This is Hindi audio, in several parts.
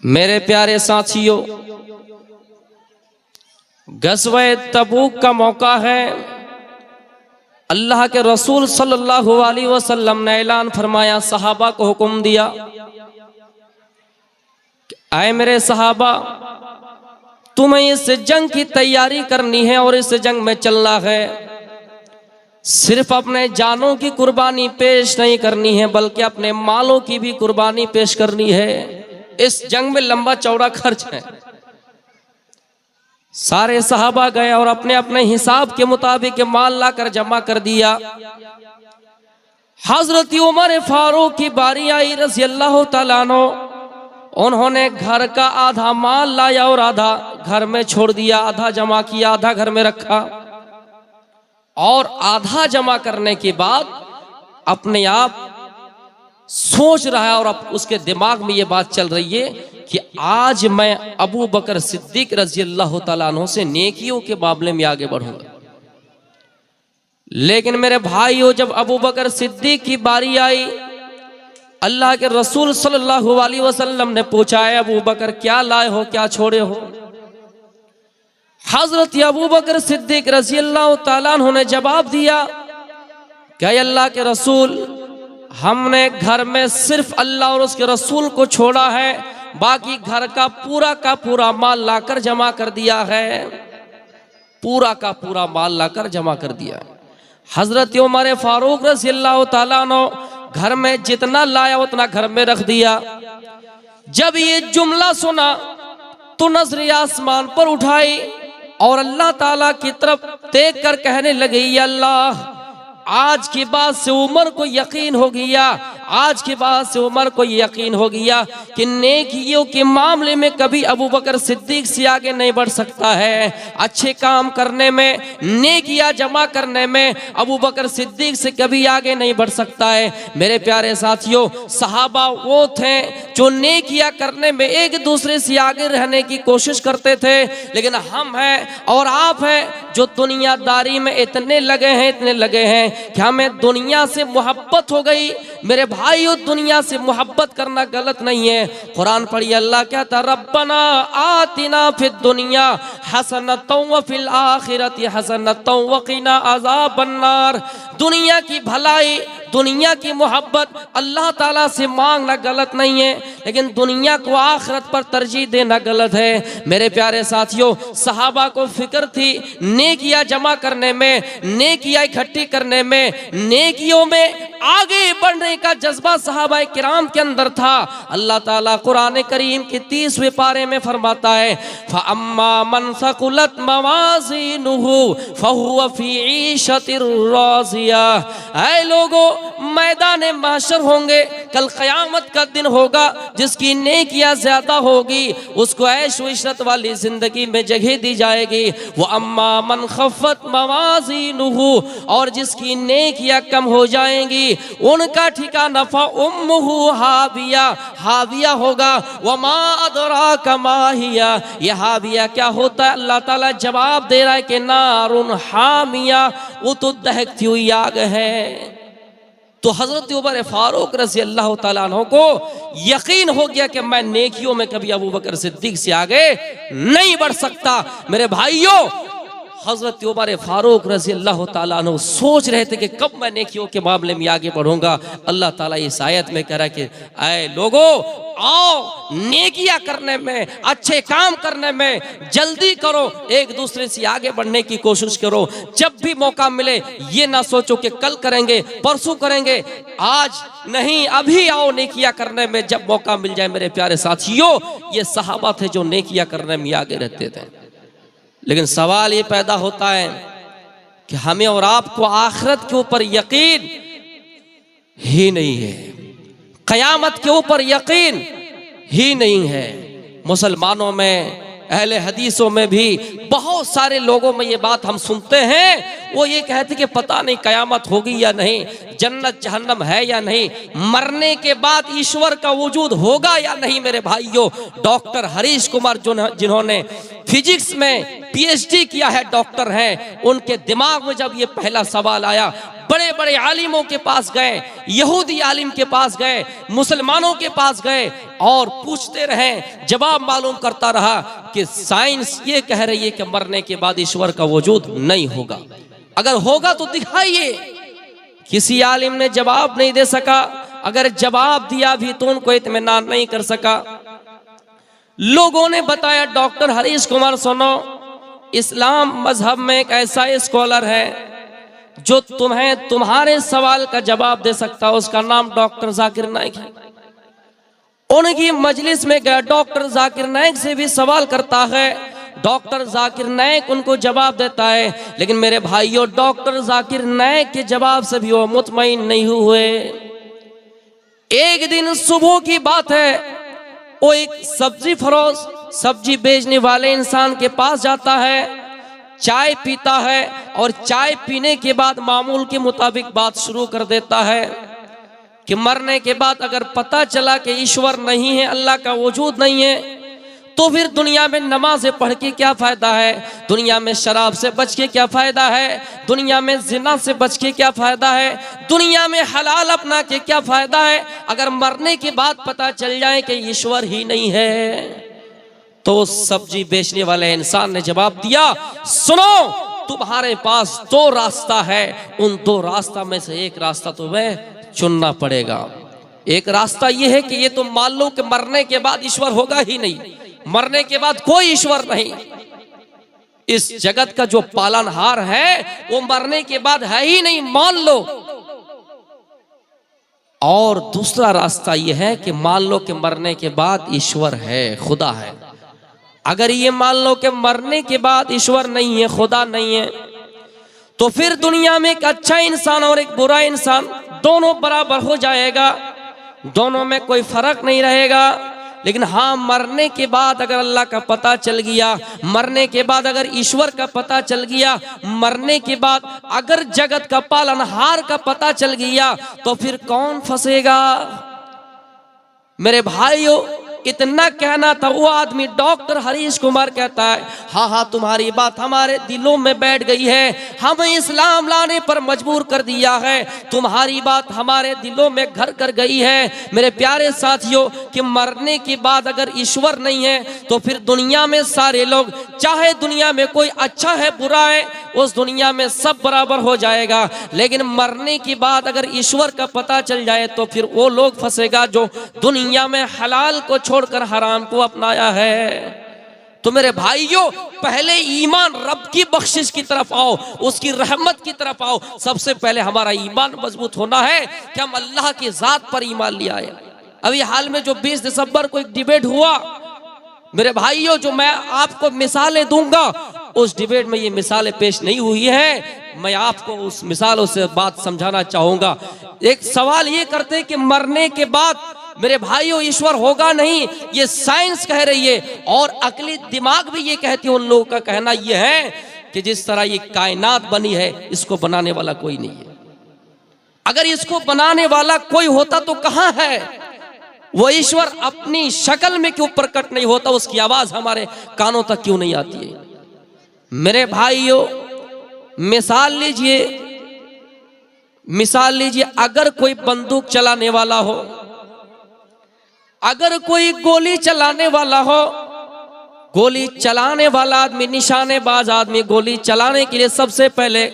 मेरे प्यारे साथियों, गज़वे तबूक का मौका है। अल्लाह के रसूल सल्लल्लाहु अलैहि वसल्लम ने ऐलान फरमाया, सहाबा को हुक्म दिया, आए मेरे सहाबा, तुम्हें इस जंग की तैयारी करनी है और इस जंग में चलना है। सिर्फ अपने जानों की कुर्बानी पेश नहीं करनी है, बल्कि अपने मालों की भी कुर्बानी पेश करनी है। इस जंग में लंबा चौड़ा खर्च है। सारे सहाबा गए और अपने अपने हिसाब के मुताबिक माल लाकर जमा कर दिया। हजरत उमर फारूक की बारी आई रज़ी अल्लाह तआला अन्हु। उन्होंने घर का आधा माल लाया और आधा घर में छोड़ दिया। आधा जमा किया, आधा घर में रखा। और आधा जमा करने के बाद अपने आप सोच रहा है और अब उसके दिमाग में ये बात चल रही है कि आज मैं अबू बकर सिद्दीक रज़ी अल्लाह तआला अन्हु से नेकियों के मामले में आगे बढ़ूंगा। लेकिन मेरे भाइयों, जब अबू बकर सिद्दीक की बारी आई, अल्लाह के रसूल सल्लल्लाहु अलैहि वसल्लम ने पूछा, है अबू बकर क्या लाए हो, क्या छोड़े हो? हजरत अबू बकर सिद्दीक रज़ी अल्लाह तआला अन्हु ने जवाब दिया, क्या अल्लाह के रसूल, हमने घर में सिर्फ अल्लाह और उसके रसूल को छोड़ा है, बाकी घर का पूरा माल लाकर जमा कर दिया है। पूरा का पूरा माल लाकर जमा कर दिया। हजरत उमर फारूक रज़ी अल्लाह तआला अन्हु घर में जितना लाया उतना घर में रख दिया। जब ये जुमला सुना तो नजर आसमान पर उठाई और अल्लाह ताला की तरफ देख कर कहने लगे, या अल्लाह, आज के बाद से उमर को यकीन हो गया, आज के बाद से उमर को यकीन हो गया कि नेकियों के मामले में कभी अबू बकर सिद्दीक से आगे नहीं बढ़ सकता है। अच्छे काम करने में, नेकियां जमा करने में अबू बकर सिद्दीक से कभी आगे नहीं बढ़ सकता है। मेरे प्यारे साथियों, सहाबा वो थे जो नेकियां करने में एक दूसरे से आगे रहने की कोशिश करते थे। लेकिन हम हैं और आप हैं जो दुनियादारी में इतने लगे हैं कि हमें दुनिया से मोहब्बत हो गई। मेरे भाइयों, दुनिया से मोहब्बत करना गलत नहीं है। कुरान पढ़िए, अल्लाह कहता, रब्बना आतिना फिद दुनिया हसनतौ व फिल आखिरति हसनतौ व क़िना अज़ाबन्नार। दुनिया की भलाई, दुनिया की मोहब्बत अल्लाह ताला से मांगना गलत नहीं है, लेकिन दुनिया को आखिरत पर तरजीह देना गलत है। मेरे प्यारे साथियों, सहाबा को फिक्र थी नेकियां जमा करने में, नेकियां इकट्ठी करने में, नेकियों में आगे बढ़ने का जज्बा सहाबा किराम के अंदर था। अल्लाह ताला कुरान करीम के 30वें पारे में फरमाता है, फअम्मा मन सकुलत मवाज़ीनुहु फहुव फी ईशतिर राज़िया। ऐ लोगों, मैदान महशर होंगे, कल क़यामत का दिन होगा, जिसकी नेकियां ज्यादा होगी उसको ऐश व इशरत वाली जिंदगी में जगह दी जाएगी। वो अम्मा मन खफ़त मवाज़ीनुहु, और जिसकी नेकियां कम हो जाएंगी उनका ठिकाना फ़उम्मुहु हाविया, हाविया होगा। वमा अदराका मा हिया, यह हाविया क्या होता है? अल्लाह ताला जवाब दे रहा है कि नारुन हामिया, वो तो दहकती हुई आग है। तो हजरत उमर फारूक रज़ी अल्लाह तआला अन्हु को यकीन हो गया कि मैं नेकियों में कभी अबू बकर सिद्दीक से आगे नहीं बढ़ सकता। मेरे भाइयों, हजरत उमर फारूक रज़ी अल्लाह तआला अन्हु सोच रहे थे कि कब मैं नेकियों के मामले में आगे बढ़ूंगा। अल्लाह ताला इस आयत में कह रहा है कि ऐ लोगों, आओ नेकियां करने में, अच्छे काम करने में जल्दी करो, एक दूसरे से आगे बढ़ने की कोशिश करो। जब भी मौका मिले ये ना सोचो कि कल करेंगे, परसों करेंगे, आज नहीं, अभी आओ नेकियां करने में जब मौका मिल जाए। मेरे प्यारे साथियों, ये सहाबा थे जो नेकियां करने में आगे रहते थे। लेकिन सवाल ये पैदा होता है कि हमें और आपको आखिरत के ऊपर यकीन ही नहीं है, क़यामत के ऊपर यकीन ही नहीं है। मुसलमानों में, अहले हदीसों में भी बहुत सारे लोगों में ये बात हम सुनते हैं, वो ये कहते कि पता नहीं क़यामत होगी या नहीं, जन्नत जहन्नम है या नहीं, मरने के बाद ईश्वर का वजूद होगा या नहीं। मेरे भाइयों, डॉक्टर हरीश कुमार जिन्होंने फिजिक्स में पीएचडी किया है, डॉक्टर हैं, उनके दिमाग में जब ये पहला सवाल आया, बड़े बड़े आलिमों के पास गए, यहूदी आलिम के पास गए, मुसलमानों के पास गए और पूछते रहे, जवाब मालूम करता रहा कि साइंस ये कह रही है कि मरने के बाद ईश्वर का वजूद नहीं होगा, अगर होगा तो दिखाइए। किसी आलिम ने जवाब नहीं दे सका, अगर जवाब दिया भी तो उनको इत्मीनान नहीं कर सका। लोगों ने बताया, डॉक्टर हरीश कुमार सुनो, इस्लाम मजहब में एक ऐसा स्कॉलर है जो तुम्हें तुम्हारे सवाल का जवाब दे सकता है, उसका नाम डॉक्टर जाकिर नाइक है। उनकी मजलिस में गया, डॉक्टर जाकिर नाइक से भी सवाल करता है, डॉक्टर जाकिर नाइक उनको जवाब देता है। लेकिन मेरे भाइयों, डॉक्टर जाकिर नाइक के जवाब से भी वो मुतमईन नहीं हुए। एक दिन सुबह की बात है, वो एक सब्जी फरोश, सब्जी बेचने वाले इंसान के पास जाता है, चाय पीता है और चाय पीने के बाद मामूल के मुताबिक बात शुरू कर देता है कि मरने के बाद अगर पता चला कि ईश्वर नहीं है, अल्लाह का वजूद नहीं है, तो फिर दुनिया में नमाज़ें पढ़ के क्या फ़ायदा है, दुनिया में शराब से बच के क्या फ़ायदा है, दुनिया में जिना से बच के क्या फ़ायदा है, दुनिया में हलाल अपना के क्या फ़ायदा है, अगर मरने के बाद पता चल जाए कि ईश्वर ही नहीं है। तो सब्जी बेचने वाले इंसान ने जवाब दिया, सुनो, तुम्हारे पास दो रास्ता है, उन दो रास्ता में से एक रास्ता तुम्हें चुनना पड़ेगा। एक रास्ता यह है कि ये तुम मान लो कि मरने के बाद ईश्वर होगा ही नहीं, मरने के बाद कोई ईश्वर नहीं, इस जगत का जो पालनहार है वो मरने के बाद है ही नहीं, मान लो। और दूसरा रास्ता यह है कि मान लो कि मरने के बाद ईश्वर है, खुदा है। अगर ये मान लो कि मरने के बाद ईश्वर नहीं है, खुदा नहीं है, तो फिर दुनिया में एक अच्छा इंसान और एक बुरा इंसान दोनों बराबर हो जाएगा, दोनों में कोई फर्क नहीं रहेगा। लेकिन हाँ, मरने के बाद अगर अल्लाह का पता चल गया, मरने के बाद अगर ईश्वर का पता चल गया, मरने के बाद अगर जगत का पालनहार का पता चल गया, तो फिर कौन फंसेगा? मेरे भाइयों, इतना कहना था। वो आदमी डॉक्टर हरीश कुमार कहता है, हाँ हाँ तुम्हारी बात हमारे दिलों में बैठ गई है, हमें इस्लाम लाने पर मजबूर कर दिया है, तुम्हारी बात हमारे दिलों में घर कर गई है। मेरे प्यारे साथियों, कि मरने के बाद अगर ईश्वर नहीं है तो फिर दुनिया में सारे लोग, चाहे दुनिया में कोई अच्छा है बुरा है, उस दुनिया में सब बराबर हो जाएगा। लेकिन मरने के बाद अगर ईश्वर का पता चल जाए तो फिर वो लोग फंसेगा जो दुनिया में हलाल को छोड़कर हराम को अपनाया है। तो मेरे भाइयों, पहले ईमान रब की बख्शिश की तरफ आओ, उसकी रहमत की तरफ आओ। सबसे पहले हमारा ईमान मजबूत होना है कि हम अल्लाह की जात पर ईमान ले आए। अभी हाल में जो 20 दिसंबर को एक डिबेट हुआ, मेरे भाइयों, जो मैं आपको मिसालें दूंगा, उस डिबेट में ये मिसालें पेश नहीं हुई हैं। मैं आपको उस मिसालों से बात समझाना चाहूंगा। एक सवाल ये करते कि मरने के बाद मेरे भाइयों ईश्वर होगा नहीं, ये साइंस कह रही है और अकली दिमाग भी ये कहती है। उन लोगों का कहना ये है कि जिस तरह ये कायनात बनी है, इसको बनाने वाला कोई नहीं है। अगर इसको बनाने वाला कोई होता तो कहां है वो ईश्वर? अपनी शक्ल में क्यों प्रकट नहीं होता? उसकी आवाज हमारे कानों तक क्यों नहीं आती है? मेरे भाइयों, मिसाल लीजिए, अगर कोई बंदूक चलाने वाला हो, अगर कोई गोली चलाने वाला हो, गोली चलाने वाला आदमी, निशानेबाज आदमी, गोली चलाने के लिए सबसे पहले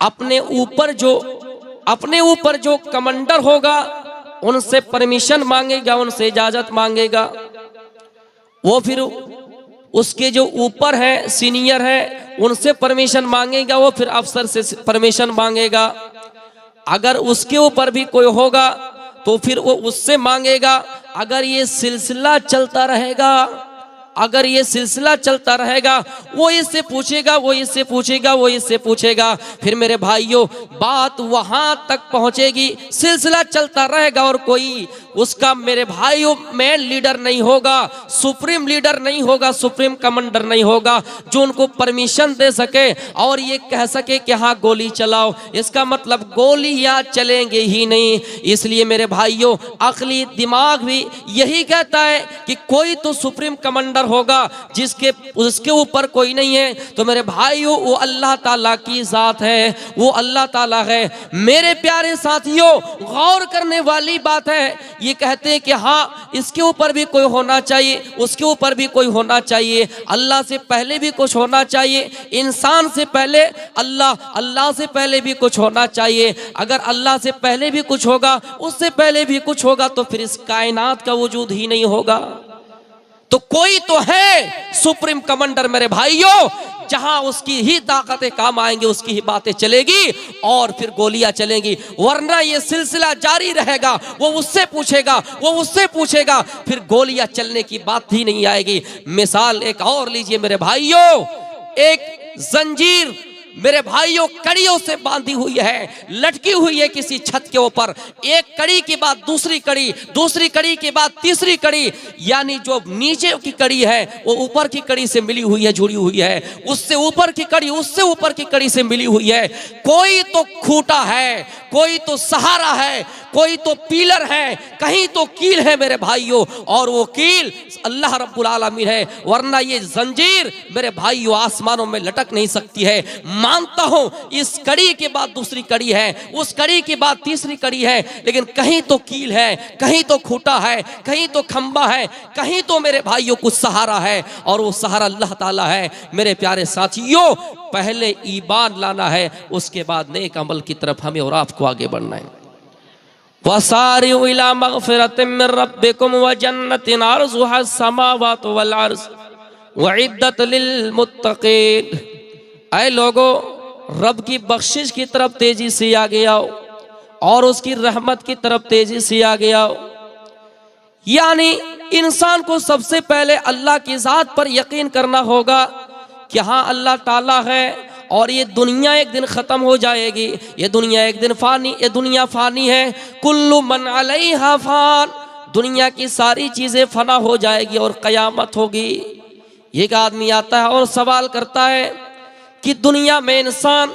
अपने ऊपर जो कमांडर होगा उनसे परमिशन मांगेगा, उनसे इजाजत मांगेगा। वो फिर उसके जो ऊपर है, सीनियर है, उनसे परमिशन मांगेगा। वो फिर अफसर से परमिशन मांगेगा। अगर उसके ऊपर भी कोई होगा तो फिर वो उससे मांगेगा। अगर ये सिलसिला चलता रहेगा, वो इससे पूछेगा, वो इससे पूछेगा, वो इससे पूछेगा। फिर मेरे भाइयों, बात वहां तक पहुंचेगी, सिलसिला चलता रहेगा और कोई उसका, मेरे भाइयों, मेन लीडर नहीं होगा, सुप्रीम लीडर नहीं होगा, सुप्रीम कमांडर नहीं होगा, जो उनको परमिशन दे सके और ये कह सके कि हाँ गोली चलाओ। इसका मतलब गोलियां चलेंगे ही नहीं। इसलिए मेरे भाइयों, अकली दिमाग भी यही कहता है कि कोई तो सुप्रीम कमांडर कमंडर होगा जिसके उसके ऊपर कोई नहीं है, तो मेरे भाइयों वो अल्लाह ताला की ज़ात है, वो अल्लाह ताला है। मेरे प्यारे साथियों, गौर करने वाली बात है। ये कहते हैं कि हाँ इसके ऊपर भी कोई होना चाहिए, उसके ऊपर भी कोई होना चाहिए, अल्लाह से पहले भी कुछ होना चाहिए, इंसान से पहले अल्लाह, अल्लाह से पहले भी कुछ होना चाहिए। अगर अल्लाह से पहले भी कुछ होगा, उससे पहले भी कुछ होगा, तो फिर इस कायनात का वजूद ही नहीं होगा। तो कोई तो है सुप्रीम कमांडर मेरे भाइयों, जहां उसकी ही ताकतें काम आएंगी, उसकी ही बातें चलेगी और फिर गोलियां चलेंगी, वरना ये सिलसिला जारी रहेगा। वो उससे पूछेगा, वो उससे पूछेगा, फिर गोलियां चलने की बात ही नहीं आएगी। मिसाल एक और लीजिए मेरे भाइयों, एक जंजीर मेरे भाइयों कड़ियों से बांधी हुई है, लटकी हुई है किसी छत के ऊपर। एक कड़ी के बाद दूसरी कड़ी, दूसरी कड़ी के बाद तीसरी कड़ी, यानी जो नीचे की कड़ी है वो ऊपर की कड़ी से मिली हुई है, जुड़ी हुई है, उससे ऊपर की कड़ी उससे ऊपर की कड़ी से मिली हुई है। कोई तो खूंटा है, कोई तो सहारा है, कोई तो पिलर है, कहीं तो कील है मेरे भाइयों, और वो कील अल्लाह रब्बुल आलमीन है, वरना ये जंजीर मेरे भाइयों आसमानों में लटक नहीं सकती है। मानता हूं इस कड़ी के बाद दूसरी कड़ी है, उस कड़ी के बाद तीसरी कड़ी है, लेकिन कहीं तो कील है, कहीं तो खूंटा है, कहीं तो खंबा है, कहीं तो मेरे भाइयों कुछ सहारा है, और वो सहारा अल्लाह ताला है। मेरे प्यारे साथियों, पहले ईमान लाना है, उसके बाद नेक अमल की तरफ हमें और आपको आगे बढ़ना है। वसारिउ इला मगफिरतिम मिन रब्बिकुम व जन्नतिन अर्जुहा समावातु वल अर्ज़ वइद्दत लिल मुत्तकीन। ऐ लोगो, रब की बख्शिश की तरफ तेजी से आगे आओ और उसकी रहमत की तरफ तेजी से आगे आओ। यानी इंसान को सबसे पहले अल्लाह की ज़ात पर यकीन करना होगा कि हाँ अल्लाह ताला है, और ये दुनिया एक दिन ख़त्म हो जाएगी, ये दुनिया एक दिन फानी, ये दुनिया फानी है। कुल्लु मन अलैहा फान, दुनिया की सारी चीज़ें फना हो जाएगी और क़यामत होगी। एक आदमी आता है और सवाल करता है कि दुनिया में इंसान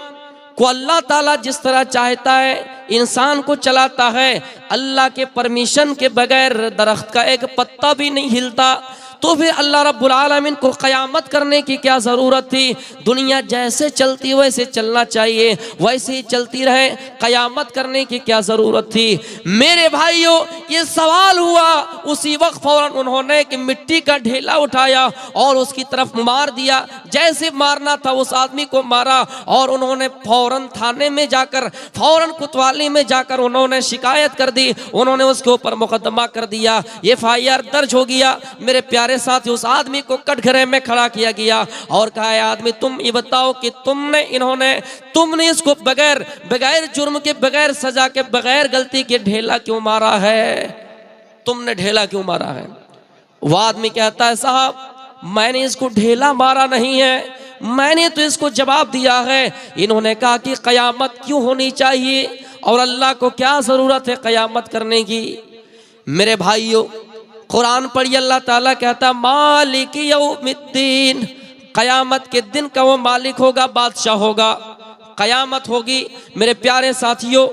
को अल्लाह ताला जिस तरह चाहता है इंसान को चलाता है, अल्लाह के परमिशन के बगैर दरख्त का एक पत्ता भी नहीं हिलता, तो फिर अल्लाह रब्बुल आलमीन को क़यामत करने की क्या ज़रूरत थी? दुनिया जैसे चलती वैसे चलना चाहिए, वैसे ही चलती रहे, क़यामत करने की क्या ज़रूरत थी? मेरे भाइयों, ये सवाल हुआ, उसी वक्त फ़ौरन उन्होंने कि मिट्टी का ढेला उठाया और उसकी तरफ मार दिया। जैसे मारना था उस आदमी को मारा, और उन्होंने फ़ौरन थाने में जाकर, फ़ौरन कोतवाली में जाकर उन्होंने शिकायत कर दी, उन्होंने उसके ऊपर मुकदमा कर दिया, FIR दर्ज हो गया। मेरे प्यारे साथ उस आदमी को कटघरे में खड़ा किया गया और कहा, आदमी तुम ये बताओ कि तुमने इसको बगैर जुर्म के, बगैर सजा के, बगैर गलती के ढेला क्यों मारा है? तुमने ढेला क्यों मारा है? वो आदमी कहता है, साहब मैंने इसको ढेला मारा नहीं है, मैंने तो इसको जवाब दिया है। इन्होंने कहा कि क़यामत क्यों होनी चाहिए और अल्लाह को क्या ज़रूरत है क़यामत करने की? मेरे भाइयों, कुरान पढ़िए, अल्लाह ताला कहता मालिक यौमिद्दीन, क़यामत के दिन का वो मालिक होगा, बादशाह होगा, क़यामत होगी। मेरे प्यारे साथियों,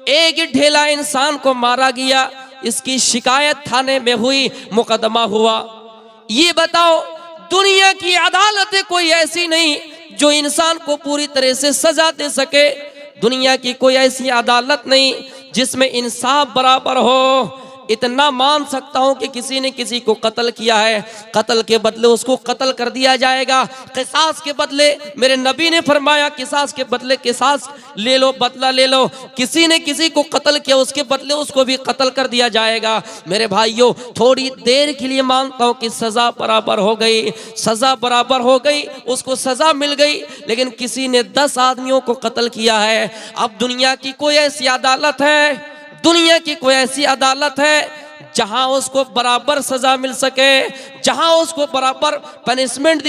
एक ही ढेला इंसान को मारा गया, इसकी शिकायत थाने में हुई, मुकदमा हुआ। ये बताओ, दुनिया की अदालतें कोई ऐसी नहीं जो इंसान को पूरी तरह से सजा दे सके। दुनिया की कोई ऐसी अदालत नहीं जिसमें इंसाफ बराबर हो। इतना मान सकता हूं कि किसी ने किसी को कत्ल किया है, कत्ल के बदले उसको कत्ल कर दिया जाएगा। किसास के बदले, मेरे नबी ने फरमाया किसास के बदले किसास ले लो, बदला ले लो। किसी ने किसी को कत्ल किया, उसके बदले उसको भी कत्ल कर दिया जाएगा। मेरे भाइयों, थोड़ी देर के लिए मानता हूं कि सजा बराबर हो गई, सजा बराबर हो गई, उसको सजा मिल गई। लेकिन किसी ने 10 आदमियों को कत्ल किया है। अब दुनिया की कोई ऐसी अदालत है, दुनिया की कोई ऐसी अदालत है जहां उसको बराबर सजा मिल सके, जहां उसको बराबर पनिशमेंट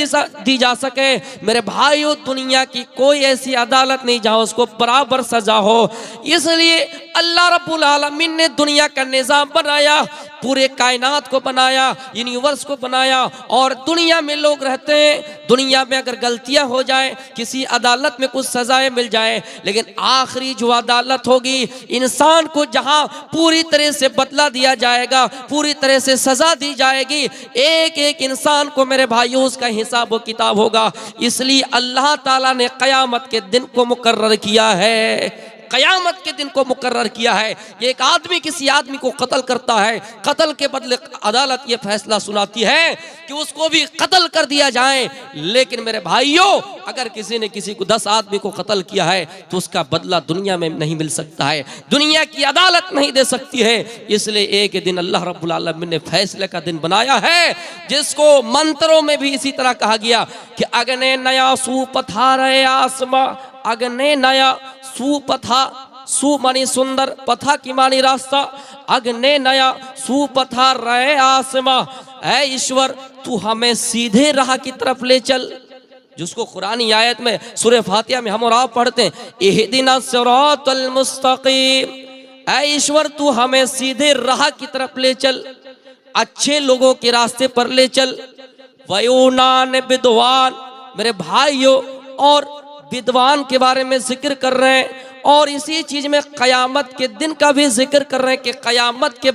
दी जा सके? मेरे भाइयों, दुनिया की कोई ऐसी अदालत नहीं जहां उसको बराबर सजा हो। इसलिए अल्लाह रब्बुल आलमीन ने दुनिया का निज़ाम बनाया, पूरे कायनात को बनाया, यूनिवर्स को बनाया, और दुनिया में लोग रहते हैं, दुनिया में अगर गलतियां हो जाए, किसी अदालत में कुछ सजाएं मिल जाए, लेकिन आखिरी जो अदालत होगी इंसान को जहां पूरी तरह से बदला दिया जाएगा, पूरी तरह से सजा दी जाएगी, एक एक इंसान को मेरे भाइयों उसका हिसाब व किताब होगा। इसलिए अल्लाह ताला ने क़यामत के दिन को मुकर्रर किया है, क़यामत के दिन को मुकर्रर किया है कि एक आदमी किसी आदमी को कत्ल करता है, कत्ल के बदले अदालत ये फैसला सुनाती है कि उसको भी कत्ल कर दिया जाए। लेकिन मेरे भाइयों अगर किसी ने किसी को 10 आदमी को कत्ल किया है तो उसका बदला दुनिया में नहीं मिल सकता है, दुनिया की अदालत नहीं दे सकती है। इसलिए एक दिन अल्लाह रब्बुल आलमीन ने फैसले का दिन बनाया है, जिसको मंत्रों में भी इसी तरह कहा गया कि अग्ने नया सू पथारे आसमा, अग्ने नया सुपथा, सु मानी सुंदर, पथा की मानी रास्ता, अग्ने नया सुपथा रहे आसमा। ऐ ईश्वर तू हमें सीधे राह की तरफ ले चल, जिसको कुरानी आयत में सूरह फातिहा में हम और आप पढ़ते हैं, इहदिना सिरातल मुस्तकीम। ऐ ईश्वर तू हमें सीधे राह की तरफ ले चल, अच्छे लोगों के रास्ते पर ले चल। वयुनान विद्वान, मेरे भाइयों और विद्वान के बारे में जिक्र कर रहे हैं और इसी चीज में कयामत के दिन का भी जिक्र कर रहे हैं कि कयामत के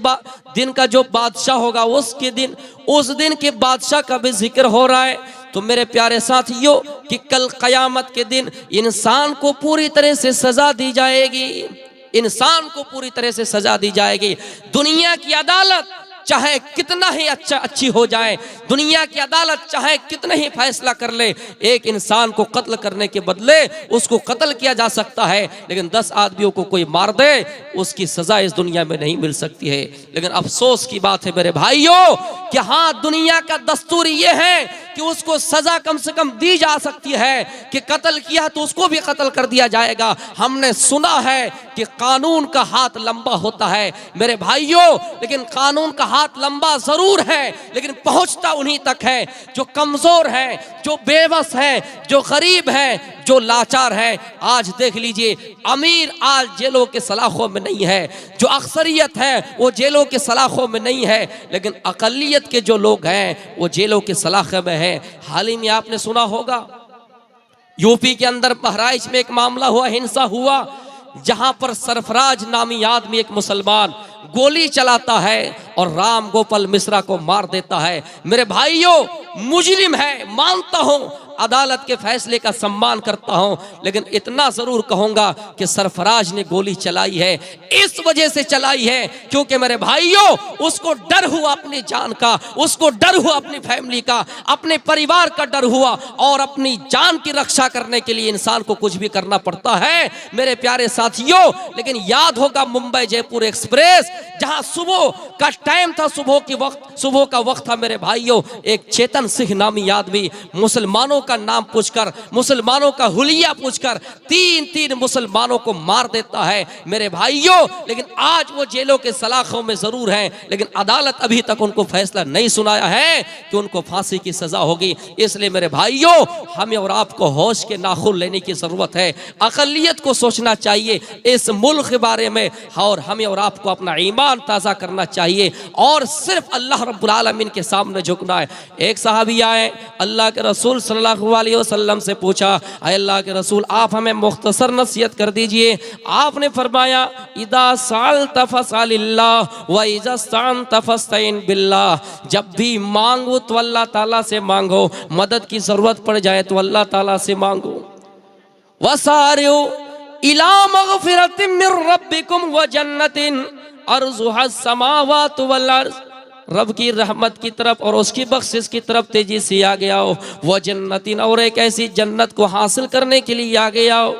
दिन का जो बादशाह होगा उसके दिन, उस दिन के बादशाह का भी जिक्र हो रहा है। तो मेरे प्यारे साथियों कि कल कयामत के दिन इंसान को पूरी तरह से सजा दी जाएगी, इंसान को पूरी तरह से सजा दी जाएगी। दुनिया की अदालत चाहे कितना ही अच्छी हो जाए, दुनिया की अदालत चाहे कितना ही फैसला कर ले, एक इंसान को कत्ल करने के बदले उसको कत्ल किया जा सकता है, लेकिन 10 आदमियों को कोई मार दे उसकी सजा इस दुनिया में नहीं मिल सकती है। लेकिन अफसोस की बात है मेरे भाइयों कि हाँ, दुनिया का दस्तूर ये है कि उसको सजा कम से कम दी जा सकती है कि कत्ल किया तो उसको भी कत्ल कर दिया जाएगा। हमने सुना है कि कानून का हाथ लंबा होता है मेरे भाइयों, लेकिन कानून का हाथ लंबा जरूर है लेकिन पहुंचता उन्हीं तक है जो कमजोर है, जो बेबस है, जो गरीब है, जो लाचार है। आज देख लीजिए, अमीर आज जेलों के सलाखों में नहीं है, जो अक्सरियत है वो जेलों के सलाखों में नहीं है, लेकिन अकलियत के जो लोग हैं वो जेलों के सलाखे में है। हाल ही में आपने सुना होगा यूपी के अंदर बहराइच में एक मामला हुआ, हिंसा हुआ, जहां पर सरफराज नामी आदमी एक मुसलमान गोली चलाता है और राम गोपाल मिश्रा को मार देता है। मेरे भाइयों मुजरिम है, मानता हूं, अदालत के फैसले का सम्मान करता हूं, लेकिन इतना जरूर कहूंगा कि सरफराज ने गोली चलाई है इस वजह से चलाई है क्योंकि मेरे भाइयों उसको डर हुआ अपनी जान का, उसको डर हुआ अपनी फैमिली का, अपने परिवार का डर हुआ, और अपनी जान की रक्षा करने के लिए इंसान को कुछ भी करना पड़ता है मेरे प्यारे साथियों। लेकिन याद होगा मुंबई जयपुर एक्सप्रेस, जहां सुबह का टाइम था, सुबह का वक्त था मेरे भाइयों, एक चेतन सिंह नामी आदमी मुसलमानों का नाम पूछकर, मुसलमानों का हुलिया पूछकर 3 मुसलमानों को मार देता है मेरे भाइयों। लेकिन आज वो जेलों के सलाखों में जरूर हैं, लेकिन अदालत अभी तक उनको फैसला नहीं सुनाया है कि उनको फांसी की सजा होगी। इसलिए मेरे भाइयों हमें और आपको होश के नाखून लेने की जरूरत है, अकलियत को सोचना चाहिए इस मुल्क के बारे में, और हमें और आपको अपना ईमान ताज़ा करना चाहिए और सिर्फ अल्लाह रब्बुल आलमीन के सामने झुकना है। एक सहाबी आए, अल्लाह के रसूल सल्लल्लाहु अलैहि वसल्लम से पूछा, अल्लाह के रसूल आप हमें मुख्तसर नसीहत कर दीजिए। आपने फरमाया, इदा सालत फसअलिल्लाह व इज़ा इस्तअनत फस्तईन बिल्लाह, जब भी मांगो तो अल्लाह ताला से मांगो, मदद की जरूरत पड़ जाए तो अल्लाह ताला से मांगो। वसारिउ इला मगफिरतिन मिर रब्बिकुम व जन्नतिन अर्जुहा समावातु वल अर्ज़, रब की रहमत की तरफ और उसकी बख्शिश की तरफ तेजी से आगे आओ। वह जन्नतिन, और एक ऐसी जन्नत को हासिल करने के लिए आगे आओ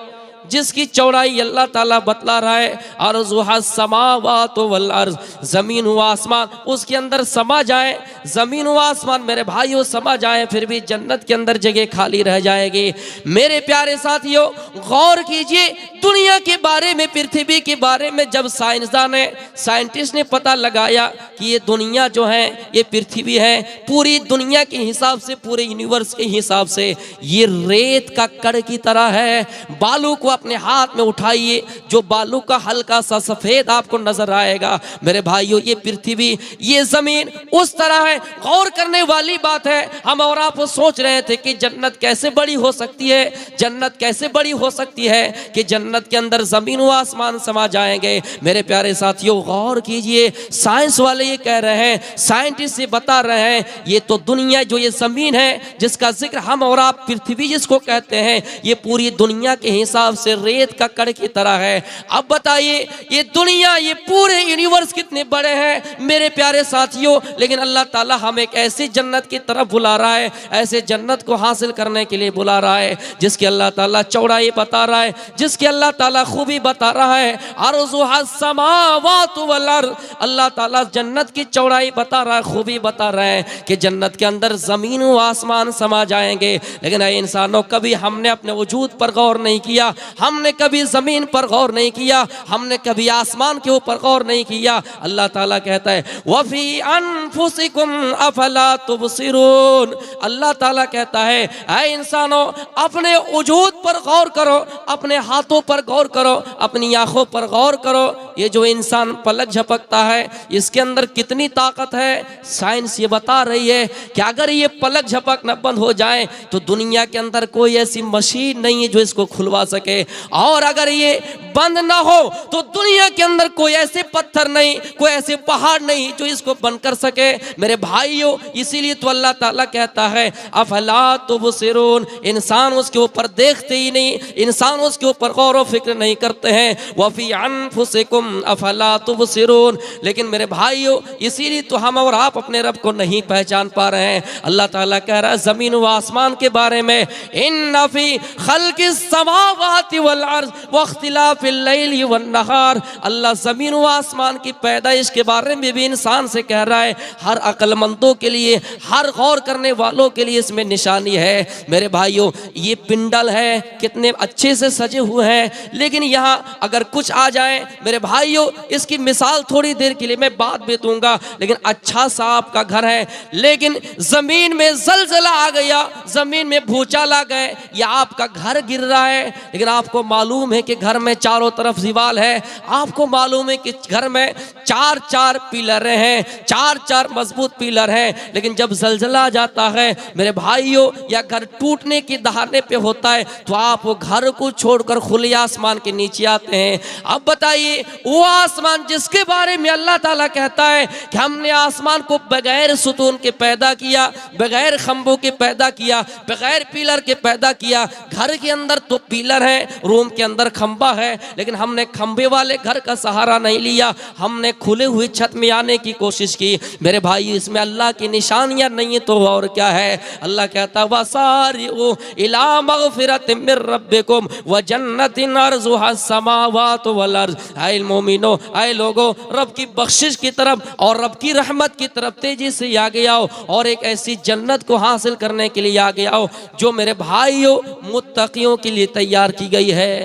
जिसकी चौड़ाई अल्लाह ताला बतला रहा है, अर्ज़ुहा समावातु वल अर्ज़, जमीन व आसमान उसके अंदर समा जाए, जमीन व आसमान मेरे भाइयों समा जाए, फिर भी जन्नत के अंदर जगह खाली रह जाएगी। मेरे प्यारे साथियों गौर कीजिए, दुनिया के बारे में, पृथ्वी के बारे में जब साइंटिस्ट ने पता लगाया कि ये दुनिया जो है, ये पृथ्वी है, पूरी दुनिया के हिसाब से, पूरे यूनिवर्स के हिसाब से ये रेत का कण की तरह है। बालू को अपने हाथ में उठाइए, जो बालू का हल्का सा सफेद आपको नजर आएगा। मेरे भाइयों, ये पृथ्वी, ये जमीन उस तरह है। गौर करने वाली बात है। हम और आप सोच रहे थे कि जन्नत कैसे बड़ी हो सकती है, जन्नत कैसे बड़ी हो सकती है कि जन्नत के अंदर जमीन व आसमान समा जाएंगे। मेरे प्यारे साथियों, गौर कीजिए, साइंस वाले ये कह रहे हैं, साइंटिस्ट ये बता रहे हैं, ये तो दुनिया, जो ये जमीन है जिसका जिक्र हम और आप पृथ्वी जिसको कहते हैं, ये पूरी दुनिया के हिसाब से रेत का कण की तरह है। अब बताइए, ये दुनिया, ये पूरे यूनिवर्स कितने बड़े हैं मेरे प्यारे साथियों। लेकिन अल्लाह ताला हमें एक ऐसी जन्नत की तरफ बुला रहा है, ऐसे जन्नत को हासिल करने के लिए बुला रहा है जिसकी अल्लाह ताला चौड़ाई बता रहा है, जिसकी अल्लाह ताला खूबी बता रहा है। अर्ज़ुहस समावातु वल अर्ज़, अल्लाह ताला जन्नत की चौड़ाई बता रहा है, खूबी बता रहा है कि जन्नत के अंदर जमीन व आसमान समा जाएंगे। लेकिन ऐ इंसानों, कभी हमने अपने वजूद पर गौर नहीं किया, हमने कभी जमीन पर गौर नहीं किया, हमने कभी आसमान के ऊपर गौर नहीं किया। अल्लाह ताला कहता है वफी अनफुसिकुम अफला तुबसिरून, अल्लाह ताला कहता है ऐ इंसानों, अपने वजूद पर गौर करो, अपने हाथों पर गौर करो, अपनी आंखों पर गौर करो। ये जो इंसान पलक झपकता है, इसके अंदर कितनी ताकत है। साइंस ये बता रही है कि अगर ये पलक झपकना बंद हो जाए तो दुनिया के अंदर कोई ऐसी मशीन नहीं है जो इसको खुलवा सके, और अगर ये बंद ना हो तो दुनिया के अंदर कोई ऐसे पत्थर नहीं, कोई ऐसे पहाड़ नहीं जो इसको बंद कर सके। मेरे भाइयों, इसीलिए तो अल्लाह ताला कहता है अफला तुबसिरून, इंसान उसके ऊपर देखते ही नहीं, इंसान उसके ऊपर गौर व फिक्र नहीं करते हैं। वफी अनफुसिकुम अफला तुबसिरून, लेकिन मेरे भाइयों, इसीलिए तो हम और आप अपने रब को नहीं पहचान पा रहे हैं। अल्लाह ताला कह रहा है जमीन व आसमान के बारे में, इन्ना फी खल्किस समावाति वल अर्ज़ व इख्तिलाफिल लैली वन नहार, अल्लाह जमीन व आसमान की पैदाइश के बारे में भी इंसान से कह रहा है। हर अक्लमंदों के लिए, हर गौर करने वालों के लिए इसमें निशानी है। मेरे भाइयों, ये पिंडल है, कितने अच्छे से सजे हुए हैं, लेकिन यहाँ अगर कुछ आ जाए, मेरे भाइयों, इसकी मिसाल थोड़ी देर के लिए मैं बात भी दूंगा, लेकिन अच्छा सा आपका घर है, लेकिन जमीन में जलजला आ गया, जमीन में भूचाल आ गए, या आपका घर गिर रहा है, लेकिन आपको मालूम है कि घर में चारों तरफ दीवार है, आपको मालूम है कि घर में चार चार पिलर हैं, चार चार मजबूत पिलर हैं, लेकिन जब जलजला आ जाता है मेरे भाइयों, या घर टूटने की दहाने पे होता है, तो आप वो घर को छोड़कर खुले आसमान के नीचे आते हैं। अब बताइए, वो आसमान जिसके बारे में अल्लाह ताला कहता है कि हमने आसमान को बगैर सुतून के पैदा किया, बगैर खंभों के पैदा किया, बगैर पिलर के पैदा किया। घर के अंदर तो पिलर है, रूम के अंदर खंभा है, लेकिन हमने खंभे वाले घर का सहारा नहीं लिया, हमने खुले हुई छत में आने की कोशिश की। मेरे भाई, इसमें अल्लाह की निशानियां नहीं है तो और क्या है। अल्लाह कहता है वसारिउ इला मगफिरतिम मिर रब्बिकुम व जन्नतिन अर्ज़ुहस समावातु वल अर्ज़, ऐ मोमिनो, ऐ लोगो, रब की बख्शिश की तरफ और रब की रहमत की तरफ तेजी से आगे आओ, और एक ऐसी जन्नत को हासिल करने के लिए आगे आओ जो मेरे भाइयों मुत्तकियों के लिए तैयार की गई है,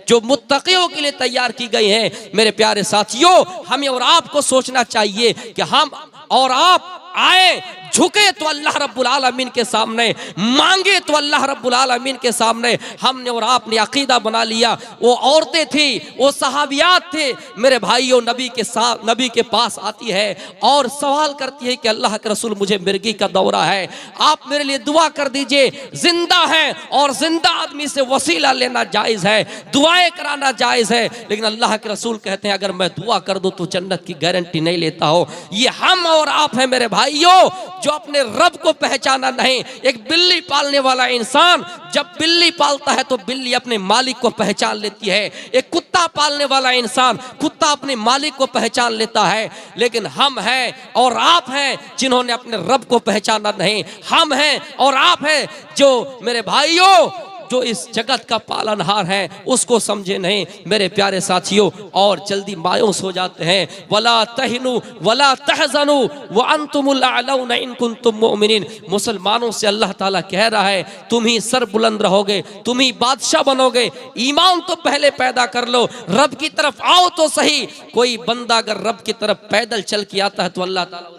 जो मुत्तकियों के लिए तैयार की गई है। मेरे प्यारे साथियों, हमें और आपको सोचना चाहिए कि हम और आप आए, झुके तो अल्लाह रब्बुल आलमीन के सामने, मांगे तो अल्लाह रब्बुल आलमीन के सामने। हमने और आपने अकीदा बना लिया, वो औरतें थी, वो सहाबियात थे, मेरे भाइयों, नबी के पास आती है और सवाल करती है कि अल्लाह के रसूल, मुझे मिर्गी का दौरा है, आप मेरे लिए दुआ कर दीजिए। जिंदा है और जिंदा आदमी से वसीला लेना जायज़ है, दुआएं कराना जायज़ है, लेकिन अल्लाह के रसूल कहते हैं अगर मैं दुआ कर दूं तो जन्नत की गारंटी नहीं लेता हो। ये हम और आप हैं मेरे भाइयों, जो अपने रब को पहचाना नहीं। एक बिल्ली पालने वाला इंसान जब बिल्ली पालता है तो बिल्ली अपने मालिक को पहचान लेती है। एक कुत्ता पालने वाला इंसान, कुत्ता अपने मालिक को पहचान लेता है। लेकिन हम हैं और आप हैं जिन्होंने अपने रब को पहचाना नहीं। हम हैं और आप हैं जो मेरे भाइयों जो इस जगत का पालनहार है उसको समझे नहीं मेरे प्यारे साथियों, और जल्दी मायूस हो जाते हैं। वला तहिनु वला तहजनु व अंतुमुल अअलौना इन कुंतुम मुमिनीन। मुसलमानों से अल्लाह ताला कह रहा है तुम ही सर बुलंद रहोगे, तुम ही बादशाह बनोगे, ईमान तो पहले पैदा कर लो, रब की तरफ आओ तो सही। कोई बंदा अगर रब की तरफ पैदल चल के आता है तो अल्लाह ताला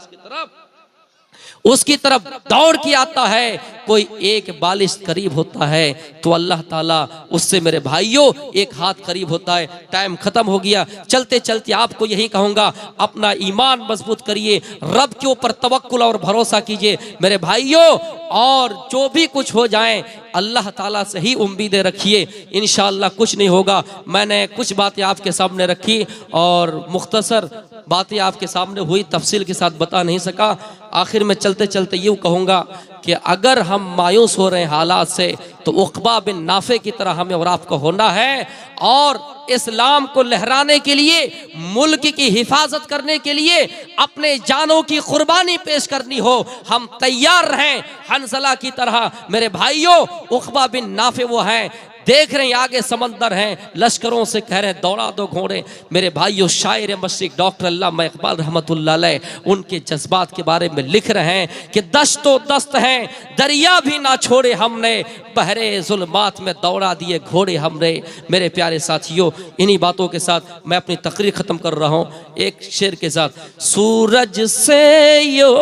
उसकी तरफ दौड़ के आता है। कोई एक बालिश करीब होता है तो अल्लाह ताला उससे मेरे भाइयों एक हाथ करीब होता है। टाइम खत्म हो गया, चलते चलते आपको यही कहूंगा अपना ईमान मजबूत करिए, रब के ऊपर तवक्कुल और भरोसा कीजिए मेरे भाइयों, और जो भी कुछ हो जाए अल्लाह ताला से ही उम्मीदें रखिए, इंशाअल्लाह कुछ नहीं होगा। मैंने कुछ बातें आपके सामने रखी और मुख्तसर बातें आपके सामने हुई, तफसील के साथ बता नहीं सका। आखिर में चलते चलते यूँ कहूँगा कि अगर हम मायूस हो रहे हैं हालात से तो उक़बा बिन नाफे की तरह हमें और आपको होना है, और इस्लाम को लहराने के लिए, मुल्क की हिफाजत करने के लिए अपने जानों की कुर्बानी पेश करनी हो, हम तैयार रहें हंज़ला की तरह मेरे भाइयों। उक़बा बिन नाफे वो हैं, देख रहे हैं आगे समंदर हैं, लश्करों से कह रहे हैं दौड़ा दो घोड़े। मेरे भाइयों शायर मशरिक डॉक्टर अल्लामा इकबाल रहमतुल्लाह अलैह उनके जज्बात के बारे में लिख रहे हैं कि दस्तो दस्त हैं दरिया भी ना छोड़े हमने, बहरे जुल्मात में दौड़ा दिए घोड़े हमने। मेरे प्यारे साथियों, इन्हीं बातों के साथ मैं अपनी तकरीर ख़त्म कर रहा हूँ एक शेर के साथ। सूरज से यो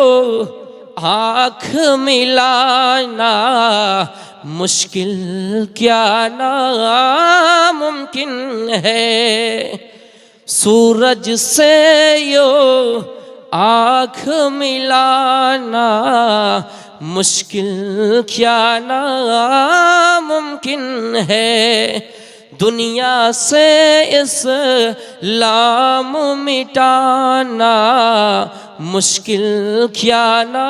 आँख मिलाना मुश्किल क्या नामुमकिन है, सूरज से यो आँख मिलाना मुश्किल क्या नामुमकिन है, दुनिया से इस्लाम मिटाना मुश्किल क्या ना